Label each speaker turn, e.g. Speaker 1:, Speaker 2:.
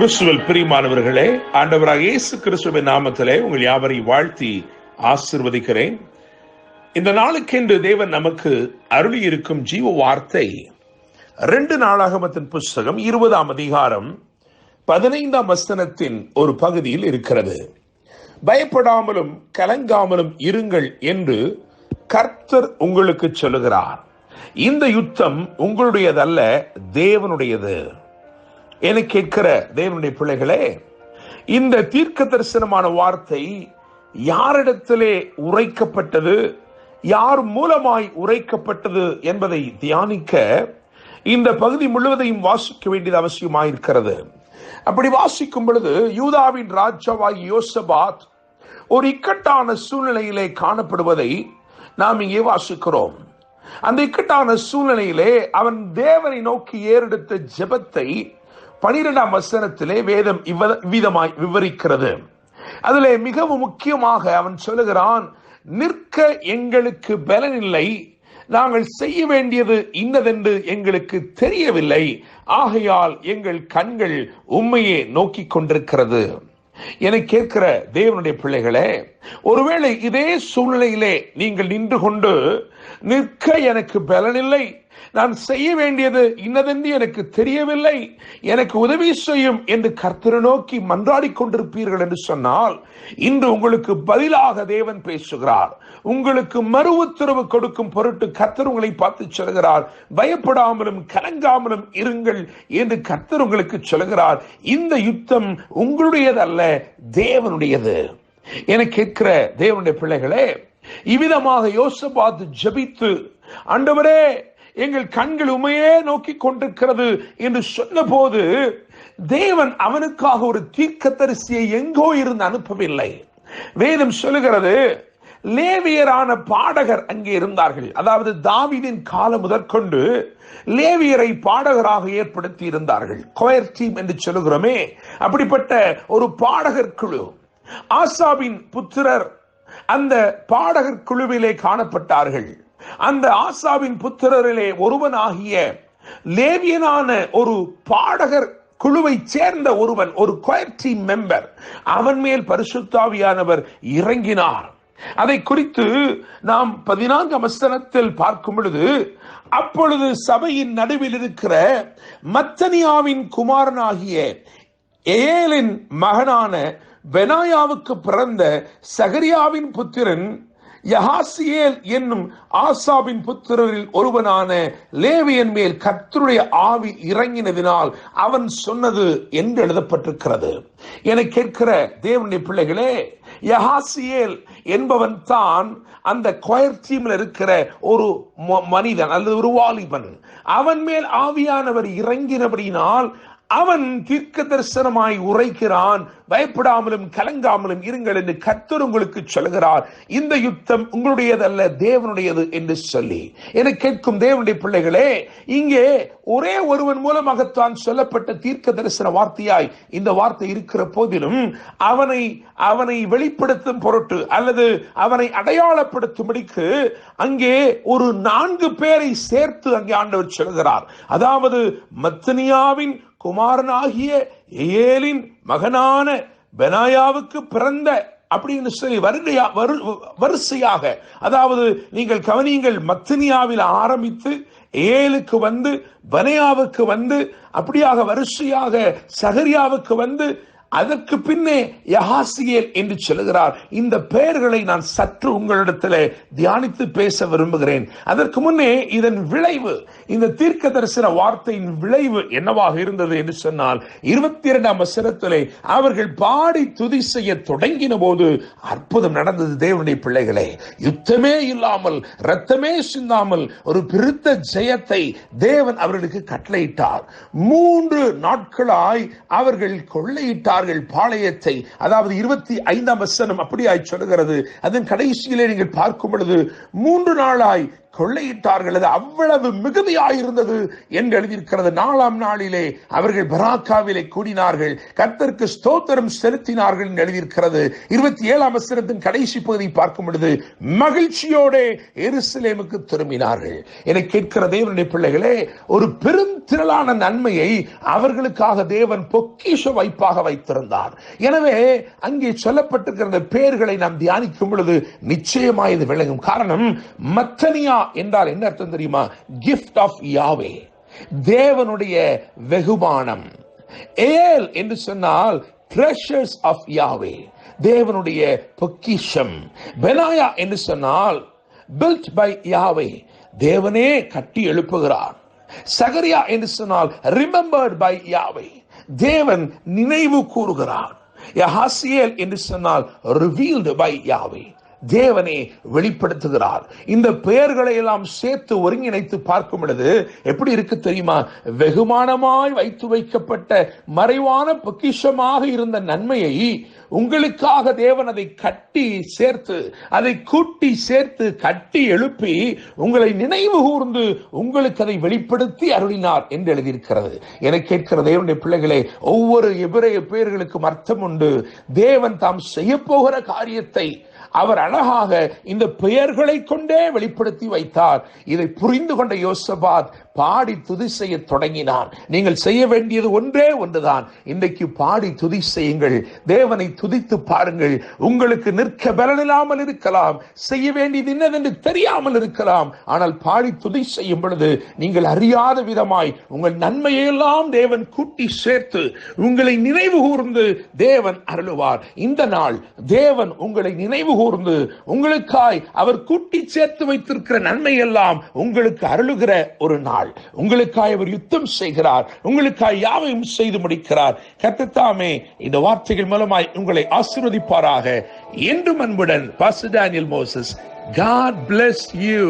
Speaker 1: கிறிஸ்துவில் பிரியமானவர்களே, ஆண்டவராக இயேசு கிறிஸ்துவின் நாமத்திலே உங்கள் யாவரையும் வாழ்த்தி ஆசீர்வதிக்கிறேன். இந்த நாளுக்கென்று தேவன் நமக்கு அருளி இருக்கும் ஜீவ வார்த்தை 2 நாளாகமத்தின் புஸ்தகம் 20ஆம் அதிகாரம் 15ஆம் வசனத்தின் ஒரு பகுதியில் இருக்கிறது. பயப்படாமலும் கலங்காமலும் இருங்கள் என்று கர்த்தர் உங்களுக்கு சொல்லுகிறார். இந்த யுத்தம் உங்களுடையதல்ல, தேவனுடையது. என கேட்கிற தேவனுடைய பிள்ளைகளே, இந்த தீர்க்க தரிசனமான வார்த்தை யாரிடத்திலே உரைக்கப்பட்டது, யார் மூலமாய் உரைக்கப்பட்டது என்பதை தியானிக்க இந்த பகுதி முழுவதையும் வாசிக்க வேண்டியது அவசியமாயிருக்கிறது. அப்படி வாசிக்கும் பொழுது யூதாவின் ராஜாவாகிய யோசபாத் ஒரு இக்கட்டான சூழ்நிலையிலே காணப்படுவதை நாம் இங்கே வாசிக்கிறோம். அந்த இக்கட்டான சூழ்நிலையிலே அவன் தேவனை நோக்கி ஏறெடுத்த ஜெபத்தை 12ஆம் வசனத்திலே வேதம் இவ்விதமாய் விவரிக்கிறது. அதிலே மிகவும் முக்கியமாக அவன் சொல்லுகிறான், நிற்க எங்களுக்கு பலனில்லை, நாங்கள் செய்ய வேண்டியது இன்னதென்று எங்களுக்கு தெரியவில்லை, ஆகையால் எங்கள் கண்கள் உம்மையே நோக்கி கொண்டிருக்கிறது. என கேட்கிற தேவனுடைய பிள்ளைகளே, ஒருவேளை இதே சூழ்நிலையிலே நீங்கள் நின்று கொண்டு நிற்க எனக்கு பலனில்லை, நான் செய்ய வேண்டியது இன்னதென்று எனக்கு தெரியவில்லை, எனக்கு உதவி செய்யும் என்று கர்த்தரை நோக்கி மன்றாடி கொண்டிருப்பீர்கள் என்று சொன்னால், இன்று உங்களுக்கு பதிலாக தேவன் பேசுகிறார். உங்களுக்கு மறு உத்தரவு கொடுக்கும் பொருட்டு கர்த்தர் உங்களை பார்த்து சொல்கிறார், பயப்படாமலும் கலங்காமலும் இருங்கள் என்று கர்த்தர் உங்களுக்கு சொல்கிறார். இந்த யுத்தம் உங்களுடையதல்ல, தேவனுடையது. என கேட்கிற தேவனுடைய பிள்ளைகளே, இவ்விதமாக யோசபாத் ஜெபித்து, ஆண்டவரே எங்கள் கண்கள் உமையே நோக்கி கொண்டிருக்கிறது என்று சொன்ன போது, தேவன் அவனுக்காக ஒரு தீர்க்கதரிசியை எங்கோ இருந்து அனுப்பவில்லை. வேதம் சொல்லுகிறது, லேவியரான பாடகர் அங்கே இருந்தார்கள். அதாவது தாவீதின் காலம் முதற்கொண்டு லேவியரை பாடகராக ஏற்படுத்தி இருந்தார்கள். கொயர் டீம் என்று சொல்லுகிறோமே, அப்படிப்பட்ட ஒரு பாடகர் குழு. ஆசாபின் புத்திரர் அந்த பாடகர் குழுவிலே காணப்பட்டார்கள். அந்த ஆசாவின் புத்திரரிலே ஒருவனாகிய லேவியனான ஒரு பாடகர் குழுவை சேர்ந்த ஒருவன், ஒரு கொயர் டீம் மெம்பர், அவன் மேல் பரிசுத்த ஆவியானவர் இறங்கினார். அதை குறித்து நாம் 14ஆம் வசனத்தில் பார்க்கும் பொழுது, அப்பொழுது சபையின் நடுவில் இருக்கிற மத்தனியாவின் குமாரனாகிய ஏலின் மகனான பெனாயாவுக்கு பிறந்த சகரியாவின் புத்திரன் யஹாசியேல் என்னும் ஆசாபின் புத்திரரில் ஒருவனான லேவியன் மேல் கர்த்தருடைய ஆவி இறங்கினதினால் அவன் சொன்னது என்று எழுதப்பட்டிருக்கிறது. என கேட்கிற தேவனுடைய பிள்ளைகளே, யஹாசியேல் என்பவன் தான் அந்த கொயர் டீம்ல இருக்கிற ஒரு மனிதன் அல்லது ஒரு வாலிபன். அவன் மேல் ஆவியானவர் இறங்கினபடியினால் அவன் தீர்க்க தரிசனமாய் உரைக்கிறான், பயப்படாமலும் கலங்காமலும் இருங்கள் என்று கர்த்தர் உங்களுக்கு சொல்கிறார். இந்த யுத்தம் உங்களுடையதல்ல, தேவனுடையது என்று சொல்லி. என கேட்கும் தேவனுடைய பிள்ளைகளே, இங்கே ஒரே ஒருவன் மூலமாகத்தான் சொல்லப்பட்ட தீர்க்க தரிசன வார்த்தையாய் இந்த வார்த்தை இருக்கிற போதிலும், அவனை வெளிப்படுத்தும் பொருட்டு அல்லது அவனை அடையாளப்படுத்தும்படிக்கு அங்கே ஒரு 4 பேரை சேர்த்து அங்கே ஆண்டவர் சொல்கிறார். அதாவது மத்தனியாவின் குமாரனாகிய ஏலின் மகனான பெனாயாவுக்கு பிறந்த அப்படின்னு சொல்லி வரிசையாக, அதாவது நீங்கள் கவனியுங்கள், மத்தனியாவில் ஆரம்பித்து ஏலுக்கு வந்து பெனாயாவுக்கு வந்து அப்படியாக வரிசையாக சகரியாவுக்கு வந்து அதற்கு பின்னே யஹாசியேல் என்று சொல்லுகிறார். இந்த பெயர்களை நான் சற்று உங்களிடத்தில் தியானித்து பேச விரும்புகிறேன். அதற்கு முன்னே இதன் விளைவு, இந்த தீர்க்க தரிசன வார்த்தையின் விளைவு என்னவாக இருந்தது என்று சொன்னால், 22ஆம் வசனத்திலே அவர்கள் பாடி துதி செய்ய தொடங்கின போது அற்புதம் நடந்தது. தேவனுடைய பிள்ளைகளே, யுத்தமே இல்லாமல், இரத்தமே சிந்தாமல் ஒரு பெருத்த ஜெயத்தை தேவன் அவர்களுக்கு கட்டளையிட்டார். 3 நாட்களாய் அவர்கள் கொள்ளையிட்டார் பாளையத்தை. அதாவது 25ஆம் வசனம் அப்படியாய் சொல்லுகிறது. அதன் கடைசியிலே நீங்கள் பார்க்கும் பொழுது 3 நாளாய் கொள்ளையிட்டார்கள். அது அவ்வளவு மிகுதியாயிருந்தது என்று எழுதியிருக்கிறது. 4ஆம் நாளிலே அவர்கள் பராக்காவிலே கூடினார்கள், கர்த்தருக்கு ஸ்தோத்திரம் செலுத்தினார்கள் என்று எழுதியிருக்கிறது. 27ஆம் வசனத்தின் கடைசி பகுதி பார்க்கும் பொழுது மகிழ்ச்சியோட எருசலேமுக்கு திரும்பினார்கள். என கேட்கிற தேவனுடைய பிள்ளைகளே, ஒரு பெரும் திரளான நன்மையை அவர்களுக்காக தேவன் பொக்கிஷ வைப்பாக வைத்திருந்தார். எனவே அங்கே சொல்லப்பட்டிருக்கிற பெயர்களை நாம் தியானிக்கும் பொழுது நிச்சயமாய் இது விளங்கும். காரணம், மத்தனியா என்றால் என்ன அர்த்தம் தெரியுமா? கிஃப்ட் ஆஃப் யாவே, தேவனுடைய வெகுமானம். ஏல் என்று சொன்னால் ட்ரெஷர்ஸ் ஆஃப் யாவே, தேவனுடைய பொக்கிஷம். பெனாயா என்று சொன்னால் built by யாவே, தேவனே கட்டி எழுப்புகிறார். சகரியா என்று சொன்னால் remembered by யாவே, தேவன் நினைவு கூறுகிறார். யஹாசியேல் என்று சொன்னால் revealed by யாவே, தேவனே வெளிப்படுத்துகிறார். இந்த பெயர்களை எல்லாம் சேர்த்து ஒருங்கிணைத்து பார்க்கும் பொழுது எப்படி இருக்கு தெரியுமா? வெகுமானமாய் வைத்து வைக்கப்பட்ட மறைவான பொக்கிஷமாக இருந்த நன்மையை உங்களுக்காக தேவன் அதை கட்டி சேர்த்து, அதை கூட்டி சேர்த்து கட்டி எழுப்பி உங்களை நினைவு கூர்ந்து உங்களுக்கு அதை வெளிப்படுத்தி அருளினார் என்று எழுதியிருக்கிறது. என கேட்கிற தேவனுடைய பிள்ளைகளே, ஒவ்வொரு எபிரேய பெயர்களுக்கும் அர்த்தம் உண்டு. தேவன் தாம் செய்ய போகிற காரியத்தை அவர் அழகாக இந்த பெயர்களை கொண்டே வெளிப்படுத்தி வைத்தார். இதை புரிந்து கொண்ட யோசபாத் பாடி துதி செய்ய தொடங்கினான். நீங்கள் செய்ய வேண்டியது ஒன்றே ஒன்றுதான். இன்றைக்கு பாடி துதி செய்யுங்கள், தேவனை துதித்து பாருங்கள். உங்களுக்கு நிற்க பலனில்லாமல் இருக்கலாம், செய்ய வேண்டியது என்னதென்று தெரியாமல் இருக்கலாம். ஆனால் பாடி துதி செய்யும் பொழுது நீங்கள் அறியாத விதமாய் உங்கள் நன்மையெல்லாம் தேவன் கூட்டி சேர்த்து உங்களை நினைவு கூர்ந்து தேவன் அருளுவார். இந்த நாள் தேவன் உங்களை நினைவு கூர்ந்து உங்களுக்காய் அவர் கூட்டி சேர்த்து வைத்திருக்கிற நன்மை எல்லாம் உங்களுக்கு அருளுகிற ஒரு நாள். உங்களுக்காய் அவர் யுத்தம் செய்கிறார், உங்களுக்காய் யாவையும் செய்து முடிக்கிறார். கர்த்தர் தாமே இந்த வார்த்தைகள் மூலமாய் உங்களை ஆசீர்வதிப்பாராக. என்றும் அன்புடன் pastor Daniel Moses. God bless you.